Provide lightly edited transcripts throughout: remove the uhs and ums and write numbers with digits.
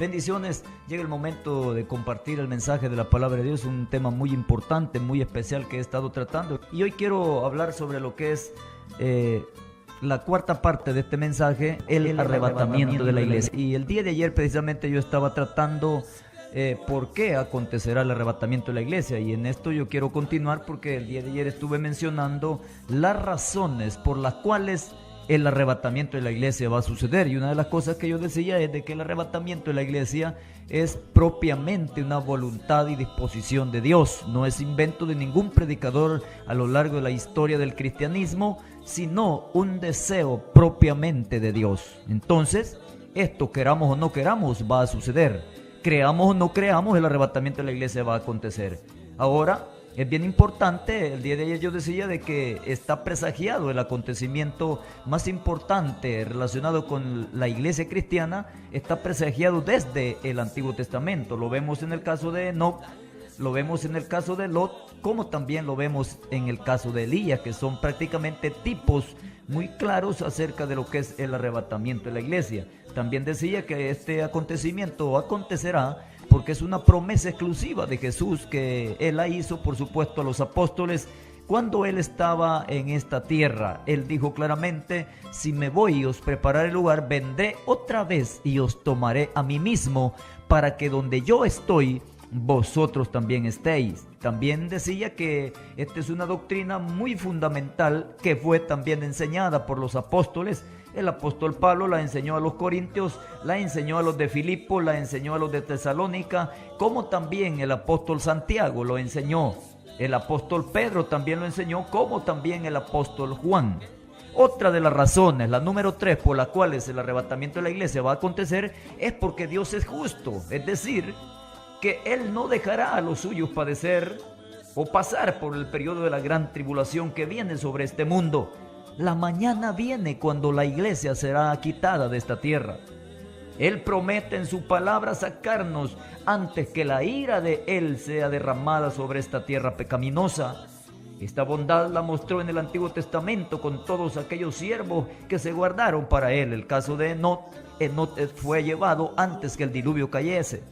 Bendiciones, llega el momento de compartir el mensaje de la palabra de Dios, un tema muy importante, muy especial que he estado tratando. Y hoy quiero hablar sobre lo que es la cuarta parte de este mensaje, el arrebatamiento de la iglesia. Y el día de ayer precisamente yo estaba tratando por qué acontecerá el arrebatamiento de la iglesia. Y en esto yo quiero continuar porque el día de ayer estuve mencionando las razones por las cuales el arrebatamiento de la iglesia va a suceder. Y una de las cosas que yo decía es de que el arrebatamiento de la iglesia es propiamente una voluntad y disposición de Dios. No es invento de ningún predicador a lo largo de la historia del cristianismo, sino un deseo propiamente de Dios. Entonces, esto, queramos o no queramos, va a suceder. Creamos o no creamos, el arrebatamiento de la iglesia va a acontecer. Ahora, es bien importante, el día de ayer yo decía de que está presagiado el acontecimiento más importante relacionado con la iglesia cristiana, está presagiado desde el Antiguo Testamento. Lo vemos en el caso de Enoc, lo vemos en el caso de Lot, como también lo vemos en el caso de Elías, que son prácticamente tipos muy claros acerca de lo que es el arrebatamiento de la iglesia. También decía que este acontecimiento acontecerá porque es una promesa exclusiva de Jesús que Él la hizo, por supuesto, a los apóstoles cuando Él estaba en esta tierra. Él dijo claramente: si me voy y os prepararé el lugar, vendré otra vez y os tomaré a mí mismo, para que donde yo estoy, vosotros también estéis. También decía que esta es una doctrina muy fundamental que fue también enseñada por los apóstoles. El apóstol Pablo la enseñó a los corintios, la enseñó a los de Filipo, la enseñó a los de Tesalónica, como también el apóstol Santiago lo enseñó. El apóstol Pedro también lo enseñó, como también el apóstol Juan. Otra de las razones, la número 3, por las cuales el arrebatamiento de la iglesia va a acontecer, es porque Dios es justo. Es decir, que Él no dejará a los suyos padecer o pasar por el periodo de la gran tribulación que viene sobre este mundo. La mañana viene cuando la iglesia será quitada de esta tierra. Él promete en su palabra sacarnos antes que la ira de Él sea derramada sobre esta tierra pecaminosa. Esta bondad la mostró en el Antiguo Testamento con todos aquellos siervos que se guardaron para Él. El caso de Enoc fue llevado antes que el diluvio cayese.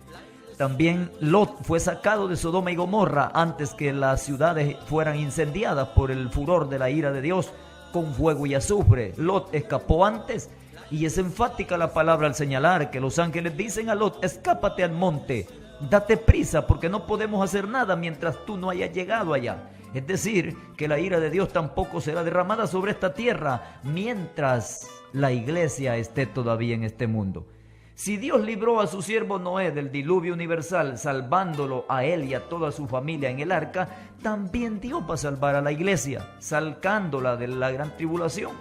También Lot fue sacado de Sodoma y Gomorra antes que las ciudades fueran incendiadas por el furor de la ira de Dios con fuego y azufre. Lot escapó antes, y es enfática la palabra al señalar que los ángeles dicen a Lot: escápate al monte, date prisa, porque no podemos hacer nada mientras tú no hayas llegado allá. Es decir, que la ira de Dios tampoco será derramada sobre esta tierra mientras la iglesia esté todavía en este mundo. Si Dios libró a su siervo Noé del diluvio universal, salvándolo a él y a toda su familia en el arca, también Dios va a salvar a la iglesia, sacándola de la gran tribulación.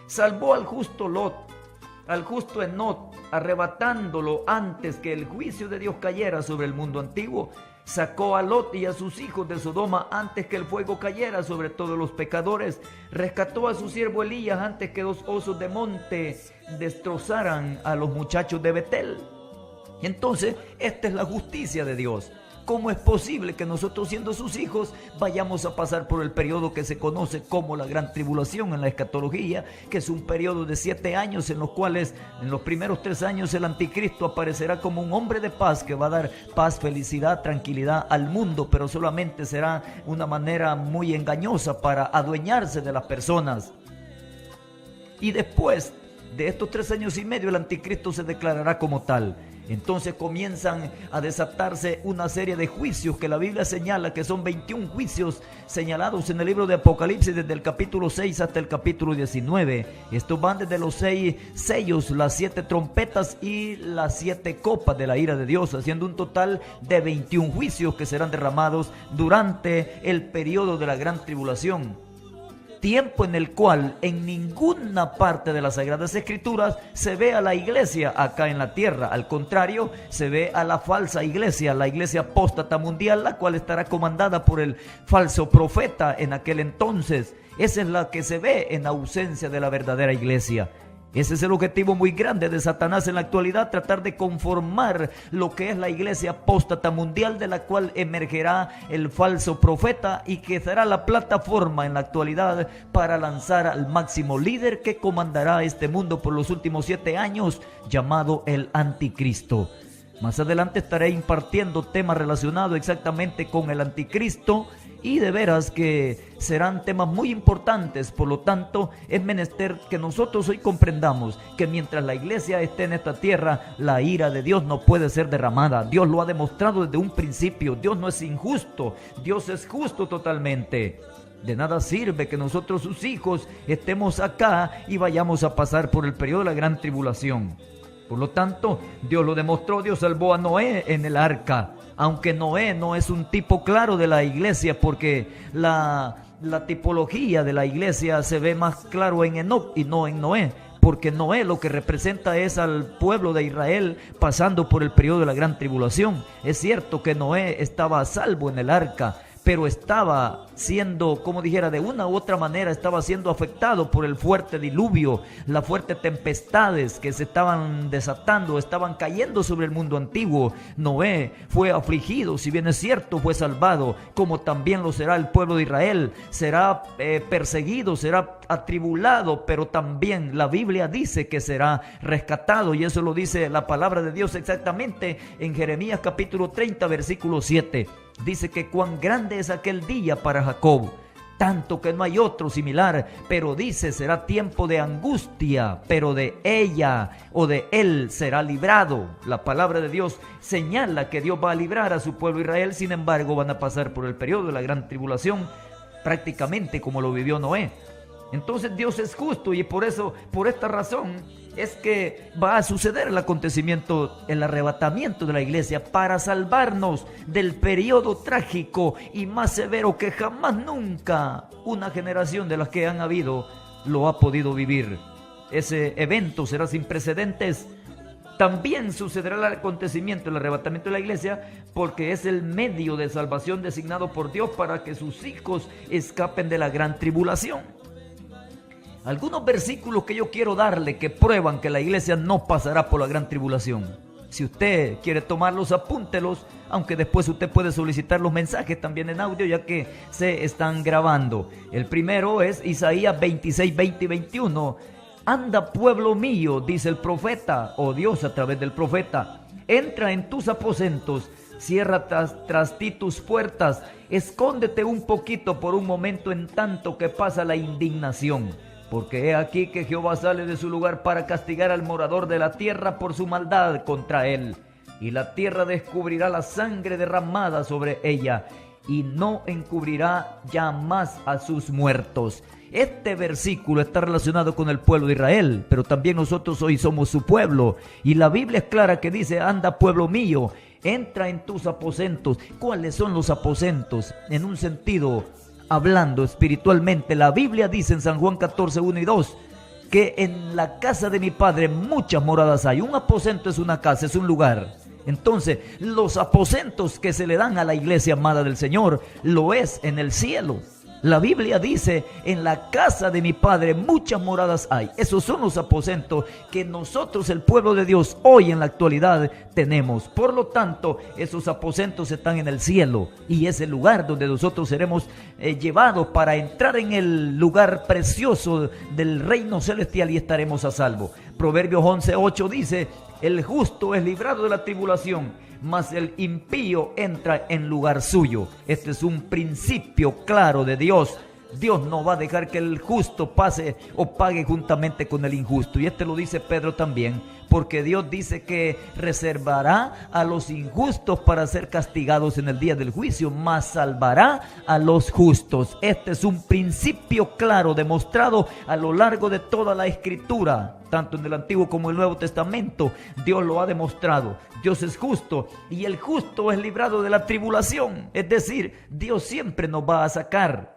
Salvó al justo Lot, al justo Enoc, arrebatándolo antes que el juicio de Dios cayera sobre el mundo antiguo. Sacó a Lot y a sus hijos de Sodoma antes que el fuego cayera sobre todos los pecadores. Rescató a su siervo Elías antes que dos osos de monte destrozaran a los muchachos de Betel. Entonces, esta es la justicia de Dios. ¿Cómo es posible que nosotros, siendo sus hijos, vayamos a pasar por el periodo que se conoce como la gran tribulación en la escatología, que es un periodo de 7 años en los cuales en los primeros 3 años el anticristo aparecerá como un hombre de paz que va a dar paz, felicidad, tranquilidad al mundo, pero solamente será una manera muy engañosa para adueñarse de las personas? Y después de estos 3 años y medio el anticristo se declarará como tal. Entonces comienzan a desatarse una serie de juicios que la Biblia señala que son 21 juicios señalados en el libro de Apocalipsis desde el capítulo 6 hasta el capítulo 19. Estos van desde los 6 sellos, las 7 trompetas y las 7 copas de la ira de Dios, haciendo un total de 21 juicios que serán derramados durante el periodo de la gran tribulación. Tiempo en el cual en ninguna parte de las Sagradas Escrituras se ve a la iglesia acá en la tierra. Al contrario, se ve a la falsa iglesia, la iglesia apóstata mundial, la cual estará comandada por el falso profeta en aquel entonces. Esa es la que se ve en ausencia de la verdadera iglesia. Ese es el objetivo muy grande de Satanás en la actualidad, tratar de conformar lo que es la iglesia apóstata mundial, de la cual emergerá el falso profeta y que será la plataforma en la actualidad para lanzar al máximo líder que comandará este mundo por los últimos 7 años, llamado el anticristo. Más adelante estaré impartiendo temas relacionados exactamente con el anticristo, y de veras que serán temas muy importantes. Por lo tanto, es menester que nosotros hoy comprendamos que mientras la iglesia esté en esta tierra, la ira de Dios no puede ser derramada. Dios lo ha demostrado desde un principio. Dios no es injusto, Dios es justo totalmente. De nada sirve que nosotros, sus hijos, estemos acá y vayamos a pasar por el periodo de la gran tribulación. Por lo tanto, Dios lo demostró. Dios salvó a Noé en el arca, aunque Noé no es un tipo claro de la iglesia, porque la tipología de la iglesia se ve más claro en Enoc y no en Noé, porque Noé lo que representa es al pueblo de Israel pasando por el periodo de la gran tribulación. Es cierto que Noé estaba a salvo en el arca, pero estaba siendo, como dijera, de una u otra manera estaba siendo afectado por el fuerte diluvio, las fuertes tempestades que se estaban desatando, estaban cayendo sobre el mundo antiguo. Noé fue afligido, si bien es cierto, fue salvado, como también lo será el pueblo de Israel. Será perseguido, será atribulado, pero también la Biblia dice que será rescatado, y eso lo dice la palabra de Dios exactamente en Jeremías capítulo 30, versículo 7. Dice que cuán grande es aquel día para Jacob, tanto que no hay otro similar, pero dice, será tiempo de angustia, pero de ella o de él será librado. La palabra de Dios señala que Dios va a librar a su pueblo Israel. Sin embargo, van a pasar por el periodo de la gran tribulación, prácticamente como lo vivió Noé. Entonces Dios es justo, y por eso, por esta razón, es que va a suceder el acontecimiento, el arrebatamiento de la iglesia, para salvarnos del periodo trágico y más severo que jamás nunca una generación de las que han habido lo ha podido vivir. Ese evento será sin precedentes. También sucederá el acontecimiento, el arrebatamiento de la iglesia, porque es el medio de salvación designado por Dios para que sus hijos escapen de la gran tribulación. Algunos versículos que yo quiero darle que prueban que la iglesia no pasará por la gran tribulación. Si usted quiere tomarlos, apúntelos, aunque después usted puede solicitar los mensajes también en audio, ya que se están grabando. El primero es Isaías 26, 20 y 21. Anda, pueblo mío, dice el profeta, o Dios a través del profeta, entra en tus aposentos, cierra tras ti tus puertas, escóndete un poquito por un momento en tanto que pasa la indignación. Porque he aquí que Jehová sale de su lugar para castigar al morador de la tierra por su maldad contra él. Y la tierra descubrirá la sangre derramada sobre ella, y no encubrirá ya más a sus muertos. Este versículo está relacionado con el pueblo de Israel, pero también nosotros hoy somos su pueblo. Y la Biblia es clara que dice, anda, pueblo mío, entra en tus aposentos. ¿Cuáles son los aposentos? En un sentido, hablando espiritualmente, la Biblia dice en San Juan 14, 1 y 2, que en la casa de mi Padre muchas moradas hay. Un aposento es una casa, es un lugar. Entonces, los aposentos que se le dan a la iglesia amada del Señor, lo es en el cielo. La Biblia dice, en la casa de mi Padre muchas moradas hay. Esos son los aposentos que nosotros, el pueblo de Dios, hoy en la actualidad tenemos. Por lo tanto, esos aposentos están en el cielo, y es el lugar donde nosotros seremos llevados para entrar en el lugar precioso del reino celestial, y estaremos a salvo. Proverbios 11:8 dice, el justo es librado de la tribulación, mas el impío entra en lugar suyo. Este es un principio claro de Dios. Dios no va a dejar que el justo pase o pague juntamente con el injusto. Y este lo dice Pedro también, porque Dios dice que reservará a los injustos para ser castigados en el día del juicio, mas salvará a los justos. Este es un principio claro demostrado a lo largo de toda la Escritura, tanto en el Antiguo como en el Nuevo Testamento. Dios lo ha demostrado. Dios es justo, y el justo es librado de la tribulación. Es decir, Dios siempre nos va a sacar.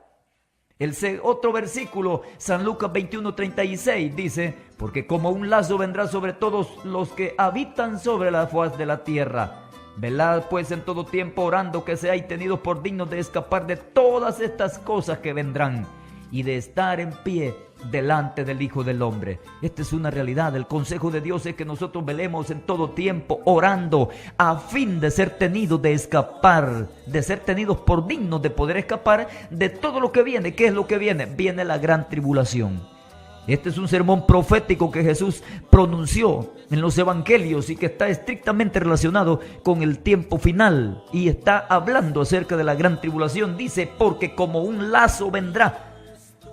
Otro versículo, San Lucas 21:36 dice, porque como un lazo vendrá sobre todos los que habitan sobre la faz de la tierra. Velad pues en todo tiempo orando que seáis tenidos por dignos de escapar de todas estas cosas que vendrán, y de estar en pie delante del Hijo del Hombre. Esta es una realidad. El consejo de Dios es que nosotros velemos en todo tiempo orando a fin de ser tenidos de escapar, de ser tenidos por dignos de poder escapar de todo lo que viene. ¿Qué es lo que viene? Viene la gran tribulación. Este es un sermón profético que Jesús pronunció en los evangelios y que está estrictamente relacionado con el tiempo final. Y está hablando acerca de la gran tribulación. Dice, porque como un lazo vendrá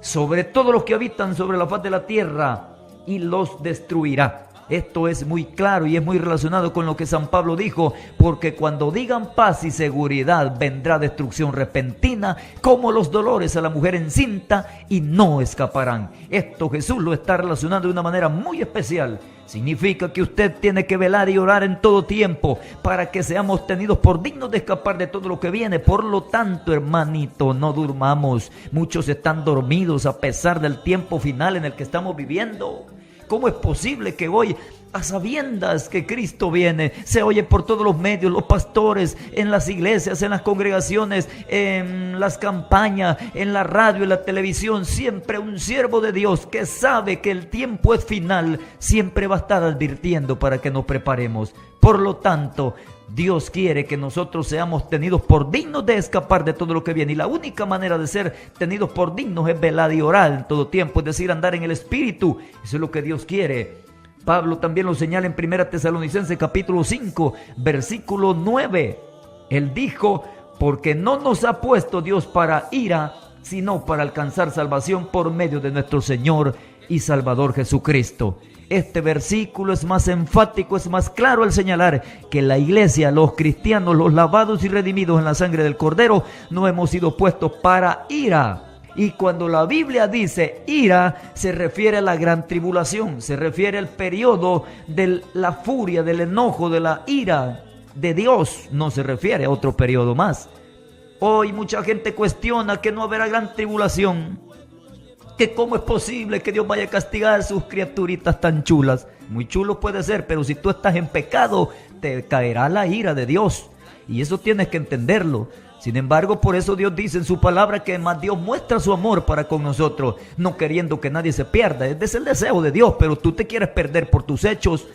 sobre todos los que habitan sobre la faz de la tierra y los destruirá. Esto es muy claro y es muy relacionado con lo que San Pablo dijo, porque cuando digan paz y seguridad vendrá destrucción repentina como los dolores a la mujer encinta y no escaparán. Esto Jesús lo está relacionando de una manera muy especial. Significa que usted tiene que velar y orar en todo tiempo para que seamos tenidos por dignos de escapar de todo lo que viene. Por lo tanto, hermanito, no durmamos. Muchos están dormidos a pesar del tiempo final en el que estamos viviendo. ¿Cómo es posible que hoy, a sabiendas que Cristo viene, se oye por todos los medios, los pastores, en las iglesias, en las congregaciones, en las campañas, en la radio, en la televisión, siempre un siervo de Dios que sabe que el tiempo es final, siempre va a estar advirtiendo para que nos preparemos? Por lo tanto, Dios quiere que nosotros seamos tenidos por dignos de escapar de todo lo que viene. Y la única manera de ser tenidos por dignos es velar y orar en todo tiempo, es decir, andar en el Espíritu. Eso es lo que Dios quiere. Pablo también lo señala en 1 Tesalonicenses capítulo 5, versículo 9. Él dijo, porque no nos ha puesto Dios para ira, sino para alcanzar salvación por medio de nuestro Señor y Salvador Jesucristo. Este versículo es más enfático, es más claro al señalar que la iglesia, los cristianos, los lavados y redimidos en la sangre del Cordero, no hemos sido puestos para ira. Y cuando la Biblia dice ira, se refiere a la gran tribulación, se refiere al periodo de la furia, del enojo, de la ira de Dios, no se refiere a otro periodo más. Hoy mucha gente cuestiona que no habrá gran tribulación, que cómo es posible que Dios vaya a castigar a sus criaturitas tan chulas. Muy chulo puede ser, pero si tú estás en pecado, te caerá la ira de Dios. Y eso tienes que entenderlo. Sin embargo, por eso Dios dice en su palabra que más Dios muestra su amor para con nosotros, no queriendo que nadie se pierda. Ese es el deseo de Dios, pero tú te quieres perder por tus hechos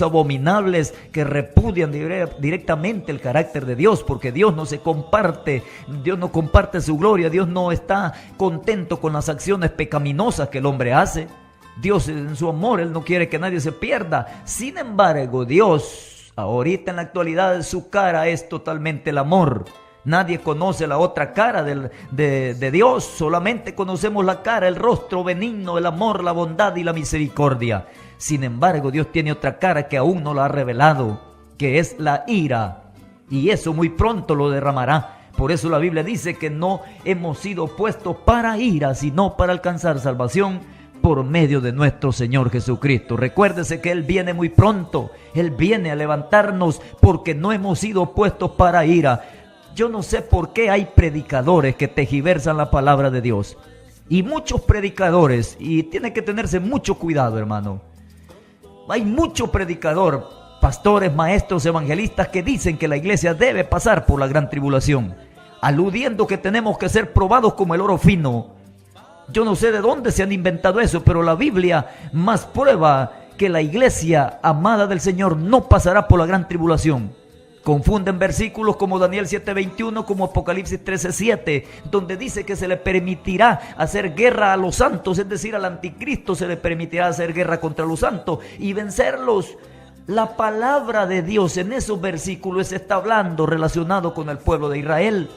abominables que repudian directamente el carácter de Dios, porque Dios no se comparte, Dios no comparte su gloria, Dios no está contento con las acciones pecaminosas que el hombre hace. Dios en su amor, Él no quiere que nadie se pierda. Sin embargo, Dios, ahorita en la actualidad, su cara es totalmente el amor. Nadie conoce la otra cara de Dios, solamente conocemos la cara, el rostro benigno, el amor, la bondad y la misericordia. Sin embargo, Dios tiene otra cara que aún no la ha revelado, que es la ira, y eso muy pronto lo derramará. Por eso la Biblia dice que no hemos sido puestos para ira, sino para alcanzar salvación por medio de nuestro Señor Jesucristo. Recuérdese que Él viene muy pronto, Él viene a levantarnos porque no hemos sido puestos para ira. Yo no sé por qué hay predicadores que tergiversan la palabra de Dios. Y muchos predicadores, y tiene que tenerse mucho cuidado, hermano. Hay mucho predicador, pastores, maestros, evangelistas que dicen que la iglesia debe pasar por la gran tribulación, aludiendo que tenemos que ser probados como el oro fino. Yo no sé de dónde se han inventado eso, pero la Biblia más prueba que la iglesia amada del Señor no pasará por la gran tribulación. Confunden versículos como Daniel 7:21, como Apocalipsis 13:7, donde dice que se le permitirá hacer guerra a los santos, es decir, al anticristo se le permitirá hacer guerra contra los santos y vencerlos. La palabra de Dios en esos versículos está hablando relacionado con el pueblo de Israel.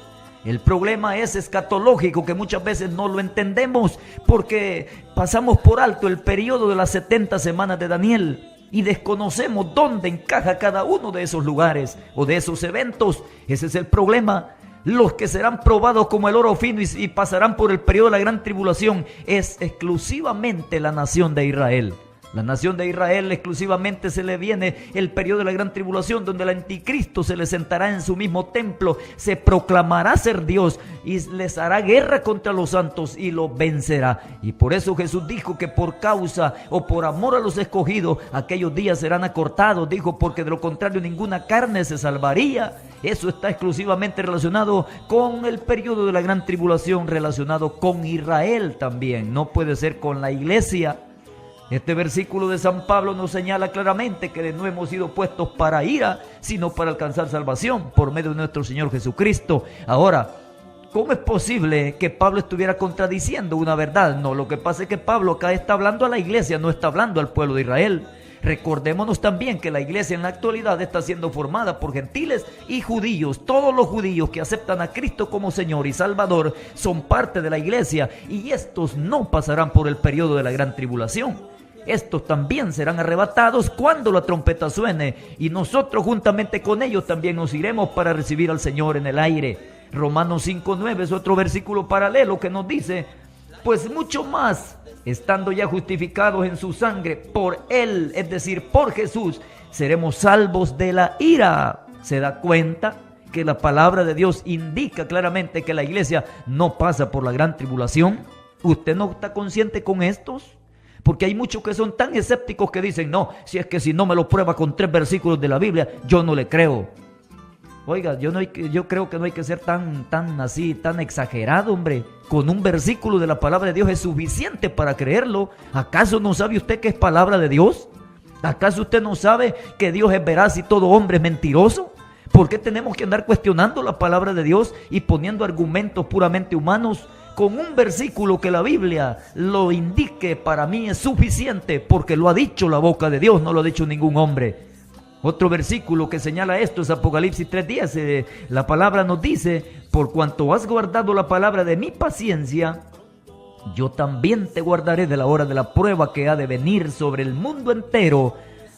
El problema es escatológico, que muchas veces no lo entendemos porque pasamos por alto el periodo de las 70 semanas de Daniel y desconocemos dónde encaja cada uno de esos lugares o de esos eventos. Ese es el problema. Los que serán probados como el oro fino y pasarán por el periodo de la gran tribulación es exclusivamente la nación de Israel. La nación de Israel exclusivamente se le viene el periodo de la gran tribulación, donde el anticristo se le sentará en su mismo templo, se proclamará ser Dios y les hará guerra contra los santos y los vencerá. Y por eso Jesús dijo que por causa o por amor a los escogidos, aquellos días serán acortados. Dijo, porque de lo contrario ninguna carne se salvaría. Eso está exclusivamente relacionado con el periodo de la gran tribulación, relacionado con Israel también. No puede ser con la iglesia. Este versículo de San Pablo nos señala claramente que no hemos sido puestos para ira, sino para alcanzar salvación por medio de nuestro Señor Jesucristo. Ahora, ¿Cómo es posible que Pablo estuviera contradiciendo una verdad? No, lo que pasa es que Pablo acá está hablando a la iglesia, no está hablando al pueblo de Israel. Recordémonos también que la iglesia en la actualidad está siendo formada por gentiles y judíos. Todos los judíos que aceptan a Cristo como Señor y Salvador son parte de la iglesia, y estos no pasarán por el periodo de la gran tribulación. Estos también serán arrebatados cuando la trompeta suene, y nosotros juntamente con ellos también nos iremos para recibir al Señor en el aire. Romanos 5:9 es otro versículo paralelo que nos dice: pues mucho más, estando ya justificados en su sangre, por Él, es decir, por Jesús, seremos salvos de la ira. ¿Se da cuenta que la palabra de Dios indica claramente que la iglesia no pasa por la gran tribulación? ¿Usted no está consciente con estos? Porque hay muchos que son tan escépticos que dicen: no, si es que si no me lo prueba con 3 versículos de la Biblia, yo no le creo. Oiga, yo creo que no hay que ser tan exagerado, hombre. Con un versículo de la palabra de Dios es suficiente para creerlo. ¿Acaso no sabe usted que es palabra de Dios? ¿Acaso usted no sabe que Dios es veraz y todo hombre es mentiroso? ¿Por qué tenemos que andar cuestionando la palabra de Dios y poniendo argumentos puramente humanos? Con un versículo que la Biblia lo indique, para mí es suficiente, porque lo ha dicho la boca de Dios, no lo ha dicho ningún hombre. Otro versículo que señala esto es Apocalipsis 3:10. La palabra nos dice: por cuanto has guardado la palabra de mi paciencia, yo también te guardaré de la hora de la prueba que ha de venir sobre el mundo entero,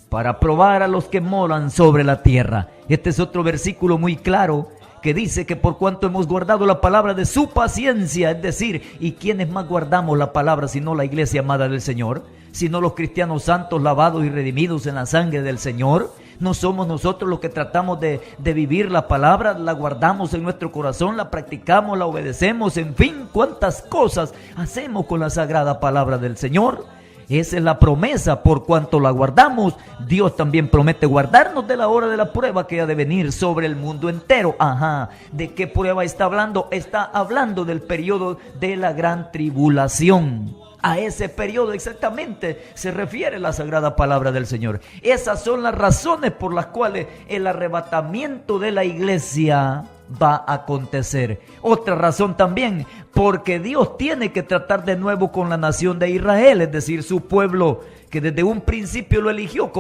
para probar a los que moran sobre la tierra. Este es otro versículo muy claro que dice que por cuanto hemos guardado la palabra de su paciencia, es decir, ¿y quiénes más guardamos la palabra sino la iglesia amada del Señor? Sino los cristianos santos, lavados y redimidos en la sangre del Señor. ¿No somos nosotros los que tratamos de vivir la palabra? La guardamos en nuestro corazón, la practicamos, la obedecemos, en fin, cuántas cosas hacemos con la sagrada palabra del Señor. Esa es la promesa. Por cuanto la guardamos, Dios también promete guardarnos de la hora de la prueba que ha de venir sobre el mundo entero. Ajá, ¿de qué prueba está hablando? Está hablando del periodo de la gran tribulación. A ese periodo exactamente se refiere la sagrada palabra del Señor. Esas son las razones por las cuales el arrebatamiento de la iglesia va a acontecer. Otra razón también, porque Dios tiene que tratar de nuevo con la nación de Israel, es decir, su pueblo, que desde un principio lo eligió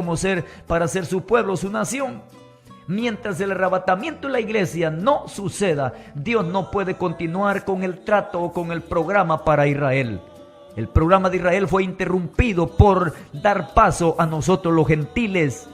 para ser su pueblo, su nación. Mientras el arrebatamiento de la iglesia no suceda, Dios no puede continuar con el trato o con el programa para Israel. El programa de Israel fue interrumpido por dar paso a nosotros los gentiles.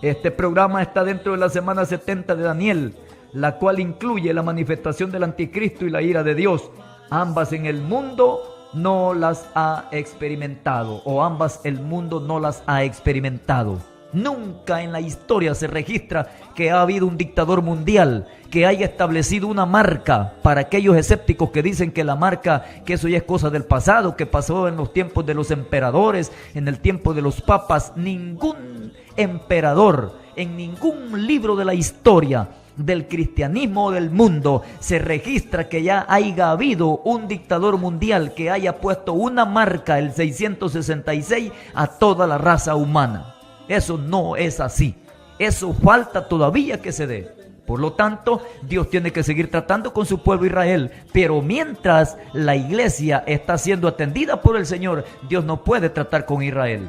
Este programa está dentro de la semana 70 de Daniel, la cual incluye la manifestación del anticristo y la ira de Dios. Ambas en el mundo no las ha experimentado, o ambas el mundo no las ha experimentado. Nunca en la historia se registra que ha habido un dictador mundial que haya establecido una marca. Para aquellos escépticos que dicen que la marca, que eso ya es cosa del pasado, que pasó en los tiempos de los emperadores, en el tiempo de los papas, ningún emperador, en ningún libro de la historia del cristianismo o del mundo se registra que ya haya habido un dictador mundial que haya puesto una marca, el 666, a toda la raza humana. Eso no es así. Eso falta todavía que se dé. Por lo tanto, Dios tiene que seguir tratando con su pueblo Israel. Pero mientras la iglesia está siendo atendida por el Señor, Dios no puede tratar con Israel.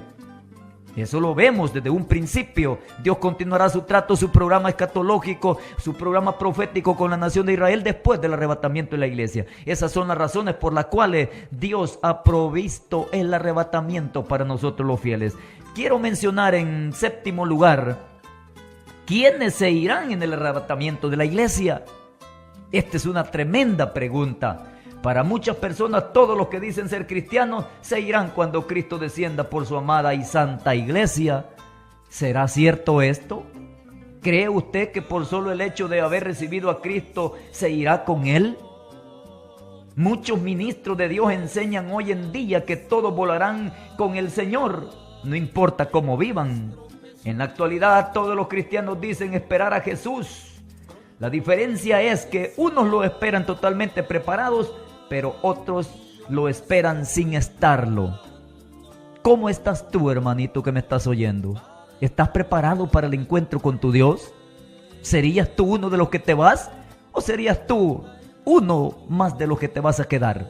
Eso lo vemos desde un principio. Dios continuará su trato, su programa escatológico, su programa profético con la nación de Israel después del arrebatamiento de la iglesia. Esas son las razones por las cuales Dios ha provisto el arrebatamiento para nosotros los fieles. Quiero mencionar en séptimo lugar, ¿quiénes se irán en el arrebatamiento de la iglesia? Esta es una tremenda pregunta. Para muchas personas, todos los que dicen ser cristianos se irán cuando Cristo descienda por su amada y santa iglesia. ¿Será cierto esto? ¿Cree usted que por solo el hecho de haber recibido a Cristo se irá con Él? Muchos ministros de Dios enseñan hoy en día que todos volarán con el Señor, no importa cómo vivan. En la actualidad todos los cristianos dicen esperar a Jesús. La diferencia es que unos lo esperan totalmente preparados, pero otros lo esperan sin estarlo. ¿Cómo estás tú, hermanito, que me estás oyendo? ¿Estás preparado para el encuentro con tu Dios? ¿Serías tú uno de los que te vas? ¿O serías tú uno más de los que te vas a quedar.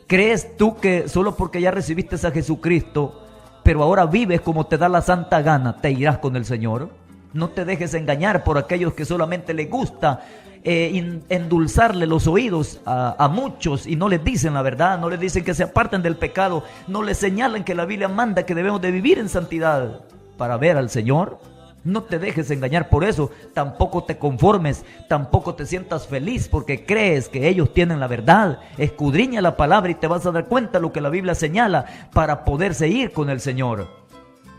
¿Crees tú que solo porque ya recibiste a Jesucristo, pero ahora vives como te da la santa gana, te irás con el Señor? No te dejes engañar por aquellos que solamente les gusta endulzarle los oídos a muchos y no les dicen la verdad, no les dicen que se aparten del pecado, no les señalan que la Biblia manda que debemos de vivir en santidad para ver al Señor. No te dejes engañar por eso, tampoco te conformes, tampoco te sientas feliz porque crees que ellos tienen la verdad. Escudriña la palabra y te vas a dar cuenta de lo que la Biblia señala para poderse ir con el Señor.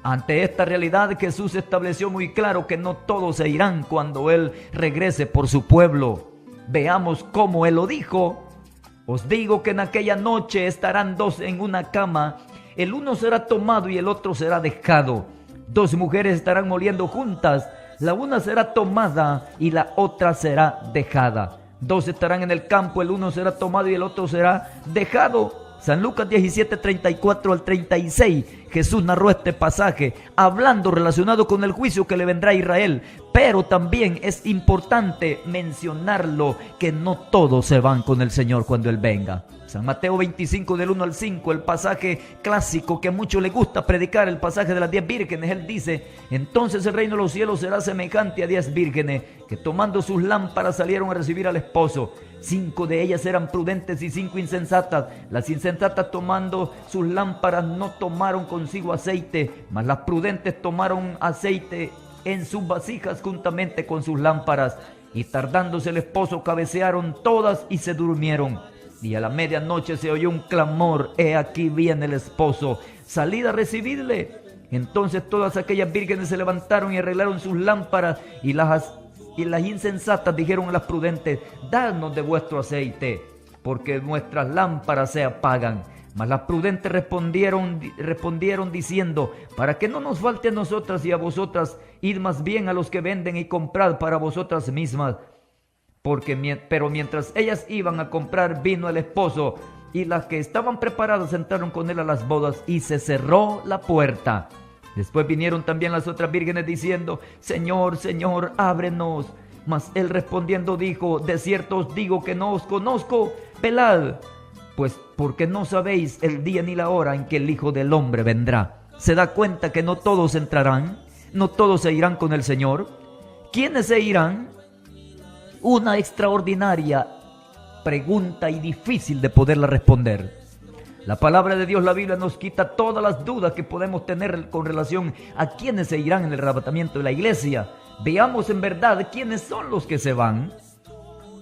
Ante esta realidad, Jesús estableció muy claro que no todos se irán cuando Él regrese por su pueblo. Veamos cómo Él lo dijo. Os digo que en aquella noche estarán dos en una cama, el uno será tomado y el otro será dejado. Dos mujeres estarán moliendo juntas, la una será tomada y la otra será dejada. Dos estarán en el campo, el uno será tomado y el otro será dejado. San Lucas 17, 34 al 36, Jesús narró este pasaje hablando relacionado con el juicio que le vendrá a Israel, pero también es importante mencionarlo que no todos se van con el Señor cuando Él venga. San Mateo 25 del 1 al 5, el pasaje clásico que a muchos les gusta predicar, el pasaje de las 10 vírgenes, Él dice: entonces el reino de los cielos será semejante a 10 vírgenes que tomando sus lámparas salieron a recibir al esposo. 5 de ellas eran prudentes y 5 insensatas. Las insensatas tomando sus lámparas no tomaron consigo aceite, mas las prudentes tomaron aceite en sus vasijas juntamente con sus lámparas. Y tardándose el esposo cabecearon todas y se durmieron. Y a la medianoche se oyó un clamor: he aquí viene el esposo, salid a recibirle. Entonces todas aquellas vírgenes se levantaron y arreglaron sus lámparas, y las insensatas dijeron a las prudentes: dadnos de vuestro aceite, porque nuestras lámparas se apagan. Mas las prudentes respondieron diciendo: para que no nos falte a nosotras y a vosotras, id más bien a los que venden y comprad para vosotras mismas. Pero mientras ellas iban a comprar, vino el esposo, y las que estaban preparadas entraron con él a las bodas, y se cerró la puerta. Después vinieron también las otras vírgenes diciendo: Señor, Señor, ábrenos. Mas él respondiendo dijo: de cierto os digo que no os conozco, velad, pues porque no sabéis el día ni la hora en que el Hijo del Hombre vendrá. ¿Se da cuenta que no todos entrarán? ¿No todos se irán con el Señor? ¿Quiénes se irán? Una extraordinaria pregunta y difícil de poderla responder. La palabra de Dios, la Biblia, nos quita todas las dudas que podemos tener con relación a quiénes se irán en el arrebatamiento de la iglesia. Veamos en verdad quiénes son los que se van.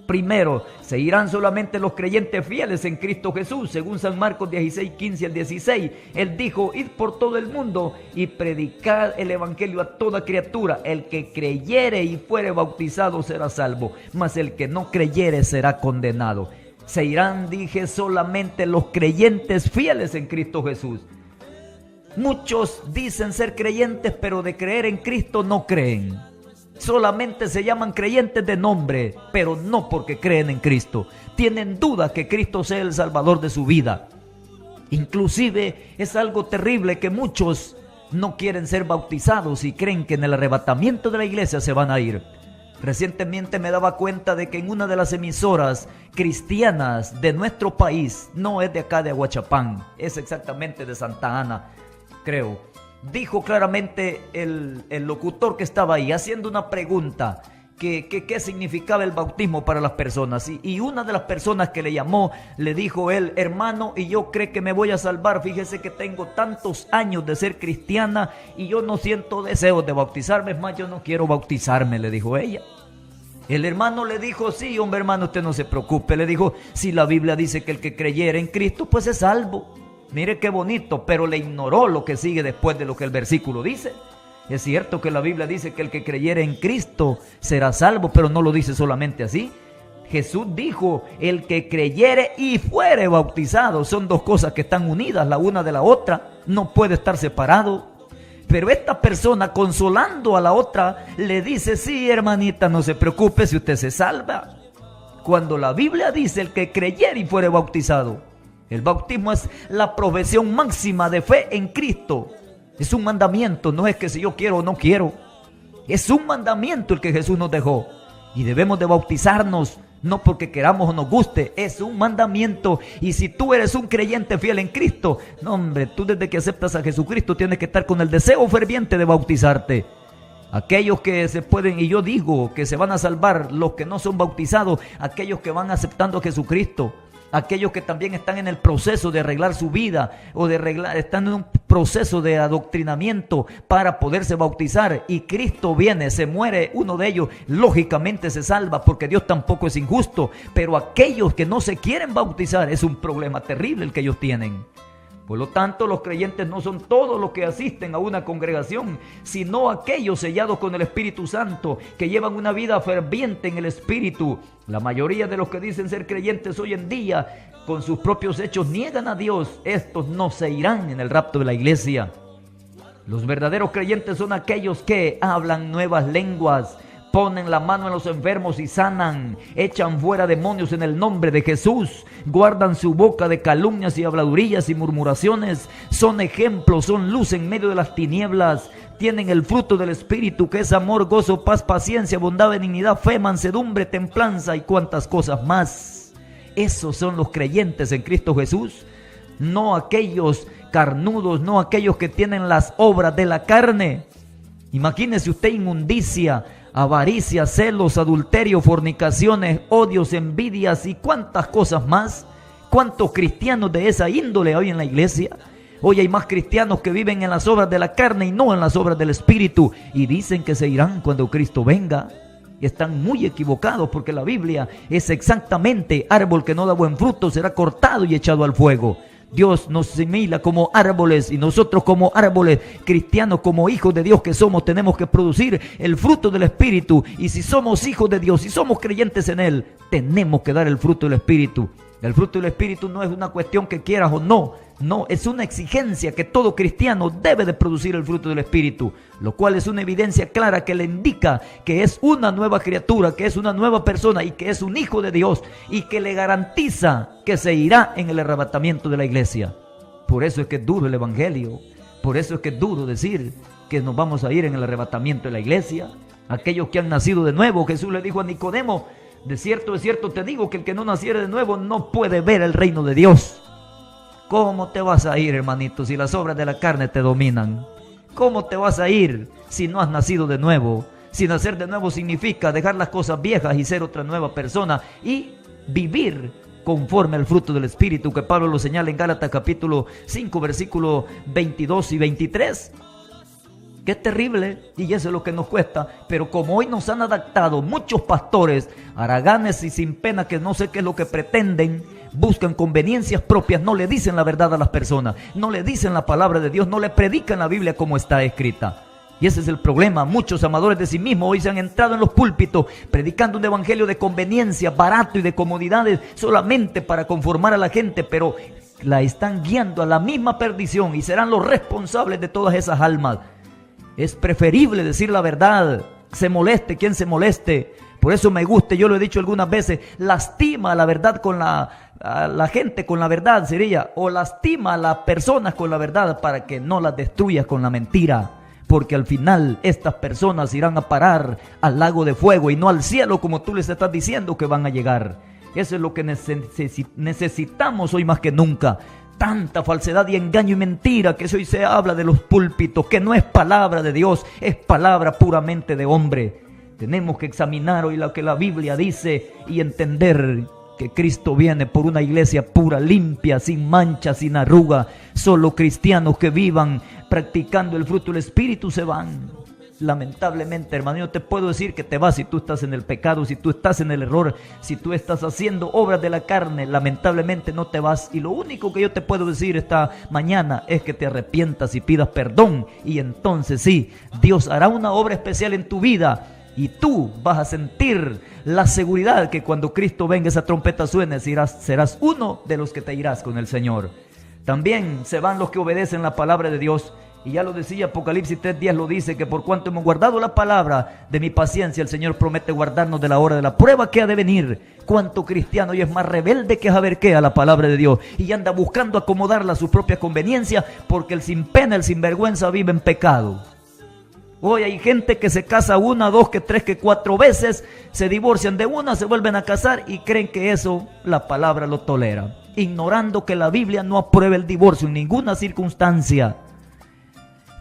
Primero, se irán solamente los creyentes fieles en Cristo Jesús. Según San Marcos 16, 15 al 16, Él dijo: id por todo el mundo y predicad el evangelio a toda criatura. El que creyere y fuere bautizado será salvo, mas el que no creyere será condenado. Se irán, dije, solamente los creyentes fieles en Cristo Jesús. Muchos dicen ser creyentes, pero de creer en Cristo no creen. Solamente se llaman creyentes de nombre, pero no porque creen en Cristo. Tienen duda que Cristo sea el Salvador de su vida. Inclusive es algo terrible que muchos no quieren ser bautizados y creen que en el arrebatamiento de la iglesia se van a ir. Recientemente me daba cuenta de que en una de las emisoras cristianas de nuestro país, no es de acá de Aguachapán, es exactamente de Santa Ana, creo, dijo claramente el locutor que estaba ahí, haciendo una pregunta, qué significaba el bautismo para las personas. Y una de las personas que le llamó, le dijo él: hermano, y yo creo que me voy a salvar, fíjese que tengo tantos años de ser cristiana y yo no siento deseos de bautizarme, es más, yo no quiero bautizarme, le dijo ella. El hermano le dijo: sí, hombre, hermano, usted no se preocupe, le dijo, si la Biblia dice que el que creyere en Cristo, pues es salvo. Mire qué bonito, pero le ignoró lo que sigue después de lo que el versículo dice. Es cierto que la Biblia dice que el que creyere en Cristo será salvo, pero no lo dice solamente así. Jesús dijo: el que creyere y fuere bautizado. Son dos cosas que están unidas la una de la otra, no puede estar separado. Pero esta persona, consolando a la otra, le dice: sí, hermanita, no se preocupe, si usted se salva. Cuando la Biblia dice: el que creyere y fuere bautizado. El bautismo es la profesión máxima de fe en Cristo. Es un mandamiento, no es que si yo quiero o no quiero. Es un mandamiento el que Jesús nos dejó. Y debemos de bautizarnos No porque queramos o nos guste, es un mandamiento. Y si tú eres un creyente fiel en Cristo, no hombre, tú desde que aceptas a Jesucristo tienes que estar con el deseo ferviente de bautizarte. Aquellos que se pueden, y yo digo que se van a salvar, los que no son bautizados, aquellos que van aceptando a Jesucristo, aquellos que también están en el proceso de arreglar su vida o de arreglar, están en un proceso de adoctrinamiento para poderse bautizar, y Cristo viene, se muere uno de ellos, lógicamente se salva porque Dios tampoco es injusto. Pero aquellos que no se quieren bautizar, es un problema terrible el que ellos tienen. Por lo tanto, los creyentes no son todos los que asisten a una congregación, sino aquellos sellados con el Espíritu Santo, que llevan una vida ferviente en el Espíritu. La mayoría de los que dicen ser creyentes hoy en día, con sus propios hechos niegan a Dios. Estos no se irán en el rapto de la iglesia. Los verdaderos creyentes son aquellos que hablan nuevas lenguas, ponen la mano en los enfermos y sanan, echan fuera demonios en el nombre de Jesús, guardan su boca de calumnias y habladurías y murmuraciones, son ejemplos, son luz en medio de las tinieblas, tienen el fruto del Espíritu, que es amor, gozo, paz, paciencia, bondad, benignidad, fe, mansedumbre, templanza y cuantas cosas más. Esos son los creyentes en Cristo Jesús, no aquellos carnudos, no aquellos que tienen las obras de la carne. Imagínese usted inmundicia, avaricia, celos, adulterio, fornicaciones, odios, envidias y cuántas cosas más. ¿Cuántos cristianos de esa índole hay en la iglesia? Hoy hay más cristianos que viven en las obras de la carne y no en las obras del Espíritu, y dicen que se irán cuando Cristo venga. Y están muy equivocados, porque la Biblia es exactamente: árbol que no da buen fruto será cortado y echado al fuego. Dios nos asimila como árboles, y nosotros como árboles cristianos, como hijos de Dios que somos, tenemos que producir el fruto del Espíritu. Y si somos hijos de Dios, si somos creyentes en Él, tenemos que dar el fruto del Espíritu. El fruto del Espíritu no es una cuestión que quieras o no, no, es una exigencia que todo cristiano debe de producir el fruto del Espíritu, lo cual es una evidencia clara que le indica que es una nueva criatura, que es una nueva persona y que es un hijo de Dios, y que le garantiza que se irá en el arrebatamiento de la iglesia. Por eso es que es duro el Evangelio, por eso es que es duro decir que nos vamos a ir en el arrebatamiento de la iglesia. Aquellos que han nacido de nuevo, Jesús le dijo a Nicodemo: de cierto te digo que el que no naciere de nuevo no puede ver el reino de Dios. ¿Cómo te vas a ir, hermanito, si las obras de la carne te dominan? ¿Cómo te vas a ir si no has nacido de nuevo? Si nacer de nuevo significa dejar las cosas viejas y ser otra nueva persona y vivir conforme al fruto del Espíritu, que Pablo lo señala en Gálatas capítulo 5, versículos 22 y 23. Qué terrible, y eso es lo que nos cuesta. Pero como hoy nos han adaptado muchos pastores haraganes y sin pena, que no sé qué es lo que pretenden, buscan conveniencias propias, no le dicen la verdad a las personas, no le dicen la palabra de Dios, no le predican la Biblia como está escrita. Y ese es el problema. Muchos amadores de sí mismos hoy se han entrado en los púlpitos predicando un evangelio de conveniencia, barato y de comodidades, solamente para conformar a la gente, pero la están guiando a la misma perdición, y serán los responsables de todas esas almas. Es preferible decir la verdad, se moleste quien se moleste. Por eso me gusta, yo lo he dicho algunas veces, lastima la verdad con a la gente con la verdad sería, o lastima a las personas con la verdad, para que no las destruyas con la mentira. Porque al final estas personas irán a parar al lago de fuego y no al cielo, como tú les estás diciendo que van a llegar. Eso es lo que necesitamos hoy más que nunca. Tanta falsedad y engaño y mentira que hoy se habla de los púlpitos, que no es palabra de Dios, es palabra puramente de hombre. Tenemos que examinar hoy lo que la Biblia dice y entender que Cristo viene por una iglesia pura, limpia, sin mancha, sin arruga. Solo cristianos que vivan practicando el fruto del Espíritu se van. Lamentablemente, hermano, yo te puedo decir que te vas si tú estás en el pecado, si tú estás en el error, si tú estás haciendo obras de la carne, lamentablemente no te vas. Y lo único que yo te puedo decir esta mañana es que te arrepientas y pidas perdón, y entonces sí, Dios hará una obra especial en tu vida, y tú vas a sentir la seguridad que cuando Cristo venga, esa trompeta suene, serás uno de los que te irás con el Señor. También se van los que obedecen la palabra de Dios. Y ya lo decía Apocalipsis 3:10, lo dice, que por cuanto hemos guardado la palabra de mi paciencia, el Señor promete guardarnos de la hora de la prueba que ha de venir. Cuánto cristiano hoy es más rebelde que saber qué a la palabra de Dios, y anda buscando acomodarla a su propia conveniencia, porque el sin pena, el sinvergüenza vive en pecado. Hoy hay gente que se casa una, dos, que tres, que cuatro veces, se divorcian de una, se vuelven a casar y creen que eso la palabra lo tolera, ignorando que la Biblia no aprueba el divorcio en ninguna circunstancia.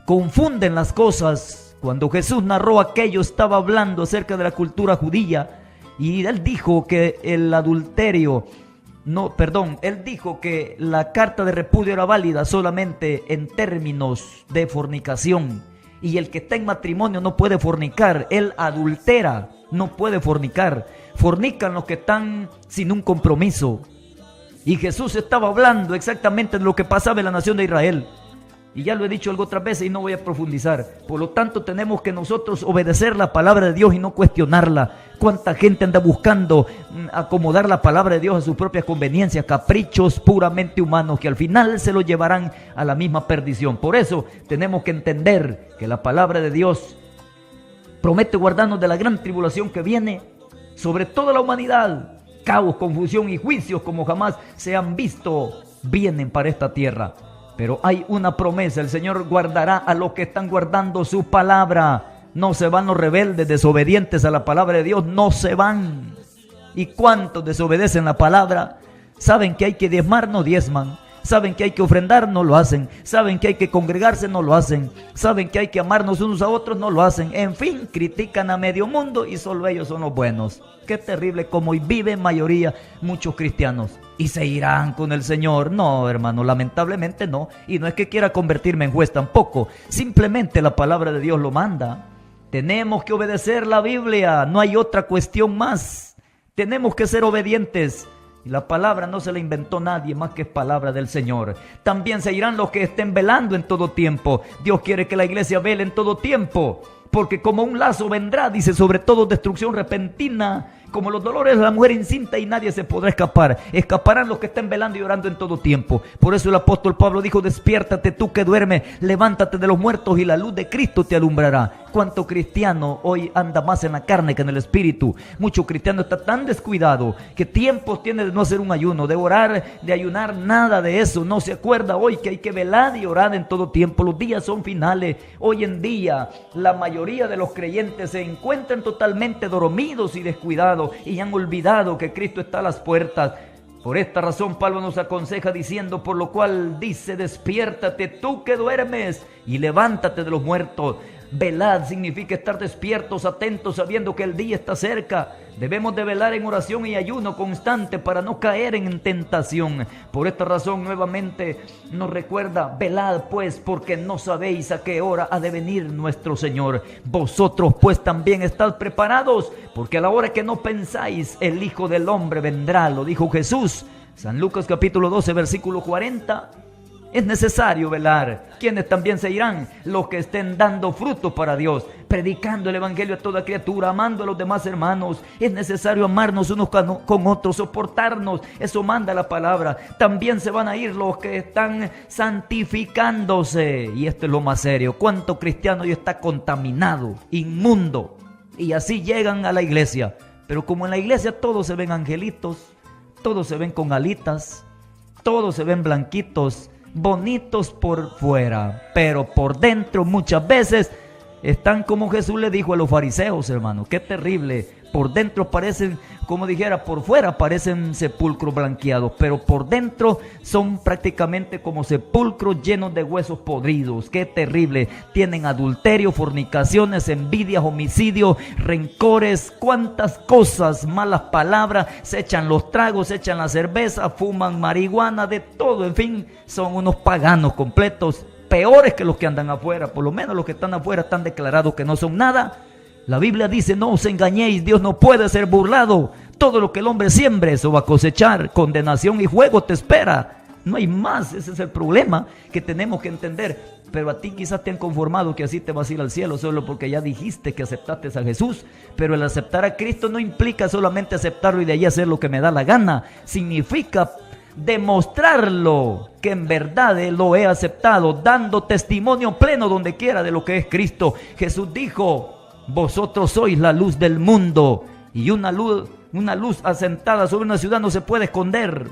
Confunden las cosas. Cuando Jesús narró aquello, estaba hablando acerca de la cultura judía y él dijo que el adulterio, él dijo que la carta de repudio era válida solamente en términos de fornicación. Y el que está en matrimonio no puede fornicar, él adultera, no puede fornicar. Fornican los que están sin un compromiso. Y Jesús estaba hablando exactamente de lo que pasaba en la nación de Israel. Y ya lo he dicho algo otras veces y no voy a profundizar. Por lo tanto, tenemos que nosotros obedecer la palabra de Dios y no cuestionarla. ¿Cuánta gente anda buscando acomodar la palabra de Dios a sus propias conveniencias? Caprichos puramente humanos que al final se lo llevarán a la misma perdición. Por eso tenemos que entender que la palabra de Dios promete guardarnos de la gran tribulación que viene sobre toda la humanidad. Caos, confusión y juicios como jamás se han visto vienen para esta tierra. Pero hay una promesa, el Señor guardará a los que están guardando su palabra. No se van los rebeldes, desobedientes a la palabra de Dios, no se van. ¿Y cuántos desobedecen la palabra? Saben que hay que diezmar, no diezman. Saben que hay que ofrendar, no lo hacen. Saben que hay que congregarse, no lo hacen. Saben que hay que amarnos unos a otros, no lo hacen. En fin, critican a medio mundo y solo ellos son los buenos. Qué terrible como hoy viven mayoría muchos cristianos. ¿Y se irán con el Señor? No, hermano, lamentablemente no. Y no es que quiera convertirme en juez tampoco. Simplemente la palabra de Dios lo manda. Tenemos que obedecer la Biblia. No hay otra cuestión más. Tenemos que ser obedientes. Y la palabra no se la inventó nadie más que es palabra del Señor. También se irán los que estén velando en todo tiempo. Dios quiere que la iglesia vele en todo tiempo. Porque como un lazo vendrá, dice, sobre todo destrucción repentina, como los dolores de la mujer incinta, y nadie se podrá escapar. Escaparán los que estén velando y orando en todo tiempo. Por eso el apóstol Pablo dijo: despiértate tú que duermes, levántate de los muertos y la luz de Cristo te alumbrará. ¿Cuánto cristiano hoy anda más en la carne que en el espíritu? Mucho cristiano está tan descuidado que tiempos tiene de no hacer un ayuno, de orar, de ayunar, nada de eso. No se acuerda hoy que hay que velar y orar en todo tiempo. Los días son finales. Hoy en día la mayoría de los creyentes se encuentran totalmente dormidos y descuidados y han olvidado que Cristo está a las puertas. Por esta razón Pablo nos aconseja diciendo: por lo cual dice, despiértate tú que duermes y levántate de los muertos. Velad significa estar despiertos, atentos, sabiendo que el día está cerca. Debemos de velar en oración y ayuno constante para no caer en tentación. Por esta razón nuevamente nos recuerda: velad pues, porque no sabéis a qué hora ha de venir nuestro Señor. Vosotros pues también estad preparados, porque a la hora que no pensáis, el Hijo del Hombre vendrá. Lo dijo Jesús. San Lucas capítulo 12 versículo 40. Es necesario velar. ¿Quiénes también se irán? Los que estén dando fruto para Dios, predicando el evangelio a toda criatura, amando a los demás hermanos. Es necesario amarnos unos con otros, soportarnos. Eso manda la palabra. También se van a ir los que están santificándose. Y esto es lo más serio. ¿Cuánto cristiano hoy está contaminado, inmundo? Y así llegan a la iglesia. Pero como en la iglesia todos se ven angelitos, todos se ven con alitas, todos se ven blanquitos, bonitos por fuera, pero por dentro muchas veces están como Jesús le dijo a los fariseos, hermano. Qué terrible. Por dentro parecen, como dijera, por fuera parecen sepulcros blanqueados, pero por dentro son prácticamente como sepulcros llenos de huesos podridos. Qué terrible. Tienen adulterio, fornicaciones, envidias, homicidios, rencores, cuántas cosas, malas palabras, se echan los tragos, se echan la cerveza, fuman marihuana, de todo. En fin, son unos paganos completos, peores que los que andan afuera. Por lo menos los que están afuera están declarados que no son nada. La Biblia dice: no os engañéis, Dios no puede ser burlado. Todo lo que el hombre siembre, eso va a cosechar. Condenación y juego te espera. No hay más. Ese es el problema que tenemos que entender. Pero a ti quizás te han conformado que así te vas a ir al cielo solo porque ya dijiste que aceptaste a Jesús. Pero el aceptar a Cristo no implica solamente aceptarlo y de ahí hacer lo que me da la gana. Significa demostrarlo, que en verdad lo he aceptado, dando testimonio pleno donde quiera de lo que es Cristo. Jesús dijo: vosotros sois la luz del mundo, y una luz asentada sobre una ciudad no se puede esconder.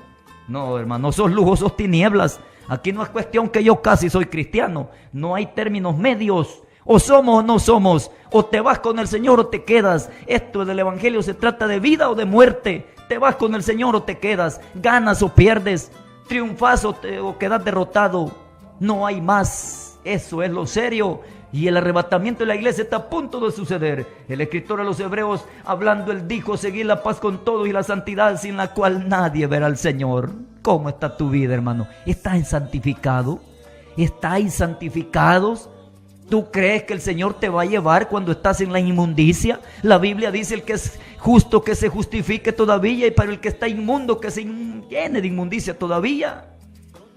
No, hermano, sos luz o sos tinieblas. Aquí no es cuestión que yo casi soy cristiano. No hay términos medios. O somos o no somos. O te vas con el Señor o te quedas. Esto del Evangelio se trata de vida o de muerte. Te vas con el Señor o te quedas. Ganas o pierdes. Triunfas o quedas derrotado. No hay más. Eso es lo serio. Y el arrebatamiento de la iglesia está a punto de suceder. El escritor a los Hebreos, hablando, él dijo: seguir la paz con todos y la santidad, sin la cual nadie verá al Señor. ¿Cómo está tu vida, hermano? ¿Estás santificado? ¿Estáis santificados? ¿Tú crees que el Señor te va a llevar cuando estás en la inmundicia? La Biblia dice: el que es justo que se justifique todavía, y para el que está inmundo que se llene de inmundicia todavía.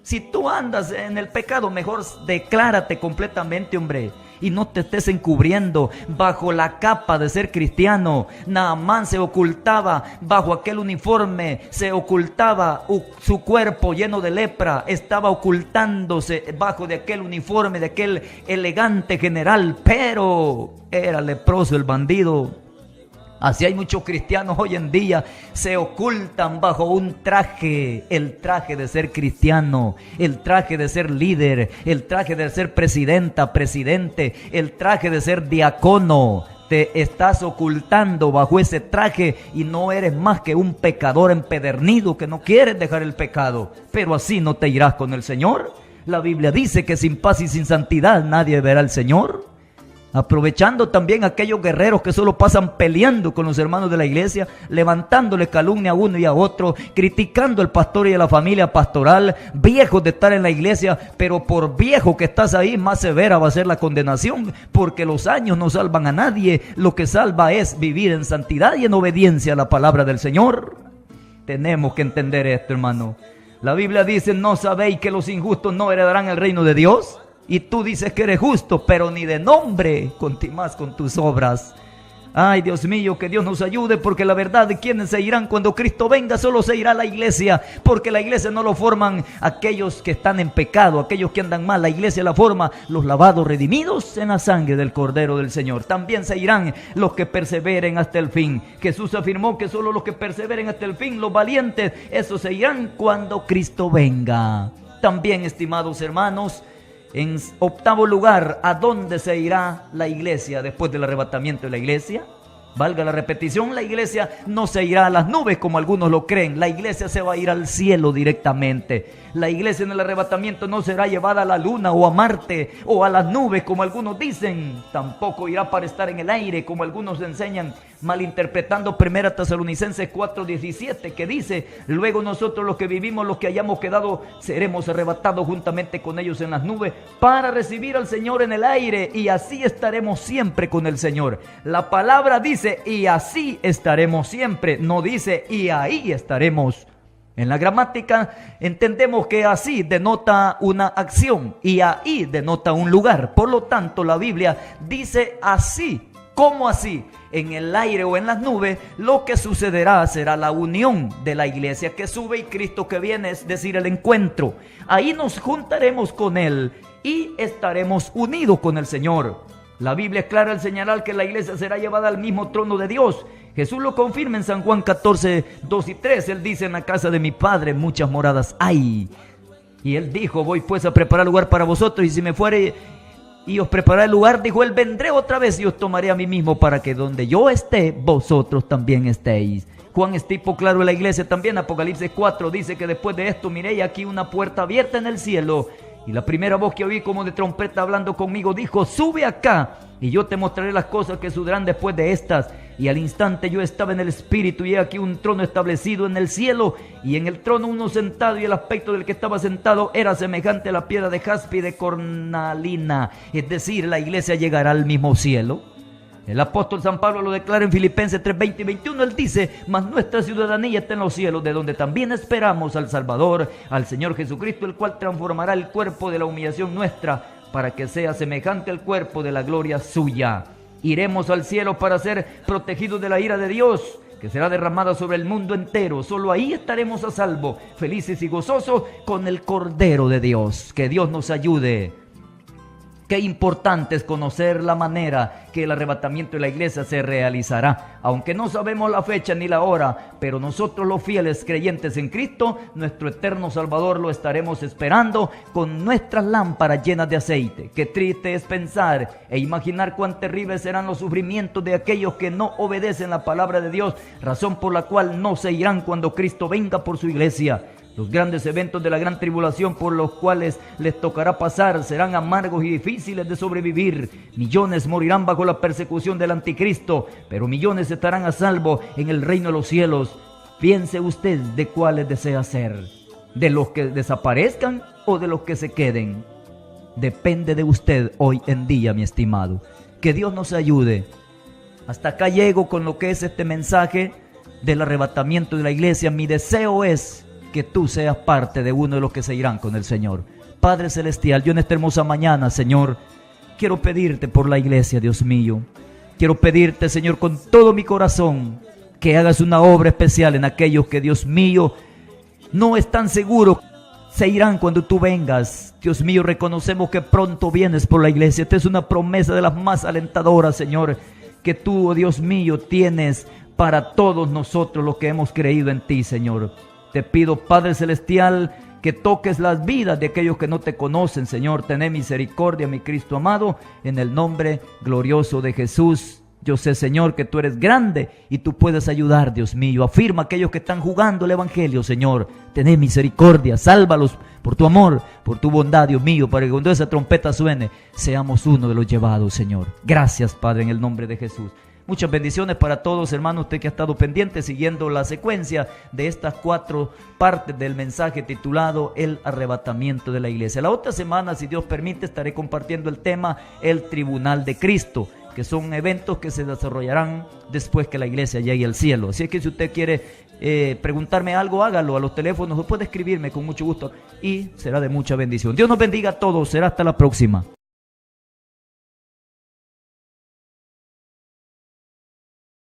Si tú andas en el pecado, mejor declárate completamente, hombre, y no te estés encubriendo bajo la capa de ser cristiano. Naamán se ocultaba bajo aquel uniforme, se ocultaba su cuerpo lleno de lepra, estaba ocultándose bajo de aquel uniforme, de aquel elegante general, pero era leproso el bandido. Así hay muchos cristianos hoy en día, se ocultan bajo un traje, el traje de ser cristiano, el traje de ser líder, el traje de ser presidenta, presidente, el traje de ser diácono. Te estás ocultando bajo ese traje y no eres más que un pecador empedernido que no quieres dejar el pecado. Pero así no te irás con el Señor. La Biblia dice que sin paz y sin santidad nadie verá al Señor. Aprovechando también aquellos guerreros que solo pasan peleando con los hermanos de la iglesia, levantándole calumnia a uno y a otro, criticando al pastor y a la familia pastoral, viejos de estar en la iglesia, pero por viejo que estás ahí, más severa va a ser la condenación, porque los años no salvan a nadie. Lo que salva es vivir en santidad y en obediencia a la palabra del Señor. Tenemos que entender esto, hermano. La Biblia dice: ¿no sabéis que los injustos no heredarán el reino de Dios? Y tú dices que eres justo, pero ni de nombre, más con tus obras. Ay, Dios mío, que Dios nos ayude, porque la verdad de quienes se irán cuando Cristo venga, solo se irá la iglesia, porque la iglesia no lo forman aquellos que están en pecado, aquellos que andan mal. La iglesia la forma los lavados redimidos en la sangre del Cordero del Señor. También se irán los que perseveren hasta el fin. Jesús afirmó que solo los que perseveren hasta el fin, los valientes, esos se irán cuando Cristo venga. También, estimados hermanos, en octavo lugar, ¿a dónde se irá la iglesia después del arrebatamiento de la iglesia? Valga la repetición, la iglesia no se irá a las nubes como algunos lo creen. La iglesia se va a ir al cielo directamente. La iglesia en el arrebatamiento no será llevada a la luna o a Marte o a las nubes como algunos dicen. Tampoco irá para estar en el aire como algunos enseñan, malinterpretando 1 Tesalonicenses 4:17, que dice: luego nosotros los que vivimos, los que hayamos quedado, seremos arrebatados juntamente con ellos en las nubes para recibir al Señor en el aire, y así estaremos siempre con el Señor. La palabra dice: y así estaremos siempre, no dice: y ahí estaremos. En la gramática entendemos que así denota una acción y ahí denota un lugar. Por lo tanto, la Biblia dice así. ¿Cómo así? En el aire o en las nubes, lo que sucederá será la unión de la iglesia que sube y Cristo que viene, es decir, el encuentro. Ahí nos juntaremos con Él y estaremos unidos con el Señor. La Biblia es clara al señalar que la iglesia será llevada al mismo trono de Dios. Jesús lo confirma en San Juan 14:2 y 3. Él dice: en la casa de mi Padre muchas moradas hay. Y Él dijo: voy pues a preparar lugar para vosotros, y si me fuere y os prepararé el lugar, dijo Él, vendré otra vez y os tomaré a mí mismo, para que donde yo esté, vosotros también estéis. Juan es tipo claro de la iglesia también. Apocalipsis 4 dice que después de esto miré y aquí una puerta abierta en el cielo. Y la primera voz que oí como de trompeta hablando conmigo dijo: sube acá y yo te mostraré las cosas que sucederán después de estas. Y al instante yo estaba en el espíritu, y he aquí un trono establecido en el cielo, y en el trono uno sentado, y el aspecto del que estaba sentado era semejante a la piedra de jaspe y de cornalina. Es decir, la iglesia llegará al mismo cielo. El apóstol San Pablo lo declara en Filipenses 3:20 y 21. Él dice: mas nuestra ciudadanía está en los cielos, de donde también esperamos al Salvador, al Señor Jesucristo, el cual transformará el cuerpo de la humillación nuestra, para que sea semejante al cuerpo de la gloria suya. Iremos al cielo para ser protegidos de la ira de Dios, que será derramada sobre el mundo entero. Solo ahí estaremos a salvo, felices y gozosos con el Cordero de Dios. Que Dios nos ayude. Qué importante es conocer la manera que el arrebatamiento de la iglesia se realizará. Aunque no sabemos la fecha ni la hora, pero nosotros los fieles creyentes en Cristo, nuestro eterno Salvador, lo estaremos esperando con nuestras lámparas llenas de aceite. Qué triste es pensar e imaginar cuán terribles serán los sufrimientos de aquellos que no obedecen la palabra de Dios, razón por la cual no se irán cuando Cristo venga por su iglesia. Los grandes eventos de la gran tribulación por los cuales les tocará pasar serán amargos y difíciles de sobrevivir. Millones morirán bajo la persecución del anticristo, pero millones estarán a salvo en el reino de los cielos. Piense usted de cuáles desea ser, de los que desaparezcan o de los que se queden. Depende de usted hoy en día, mi estimado. Que Dios nos ayude. Hasta acá llego con lo que es este mensaje del arrebatamiento de la iglesia. Mi deseo es que tú seas parte de uno de los que se irán con el Señor. Padre Celestial, yo en esta hermosa mañana, Señor, quiero pedirte por la iglesia, Dios mío. Quiero pedirte, Señor, con todo mi corazón, que hagas una obra especial en aquellos que, Dios mío, no están seguros, se irán cuando tú vengas. Dios mío, reconocemos que pronto vienes por la iglesia. Esta es una promesa de las más alentadoras, Señor, que tú, oh Dios mío, tienes para todos nosotros los que hemos creído en ti, Señor. Te pido, Padre Celestial, que toques las vidas de aquellos que no te conocen, Señor. Ten misericordia, mi Cristo amado, en el nombre glorioso de Jesús. Yo sé, Señor, que tú eres grande y tú puedes ayudar, Dios mío. Afirma a aquellos que están jugando el evangelio, Señor. Ten misericordia, sálvalos por tu amor, por tu bondad, Dios mío, para que cuando esa trompeta suene, seamos uno de los llevados, Señor. Gracias, Padre, en el nombre de Jesús. Muchas bendiciones para todos, hermanos, usted que ha estado pendiente siguiendo la secuencia de estas 4 partes del mensaje titulado El arrebatamiento de la iglesia. La otra semana, si Dios permite, estaré compartiendo el tema El tribunal de Cristo, que son eventos que se desarrollarán después que la iglesia llegue al cielo. Así es que si usted quiere preguntarme algo, hágalo a los teléfonos o puede escribirme con mucho gusto y será de mucha bendición. Dios nos bendiga a todos, será hasta la próxima.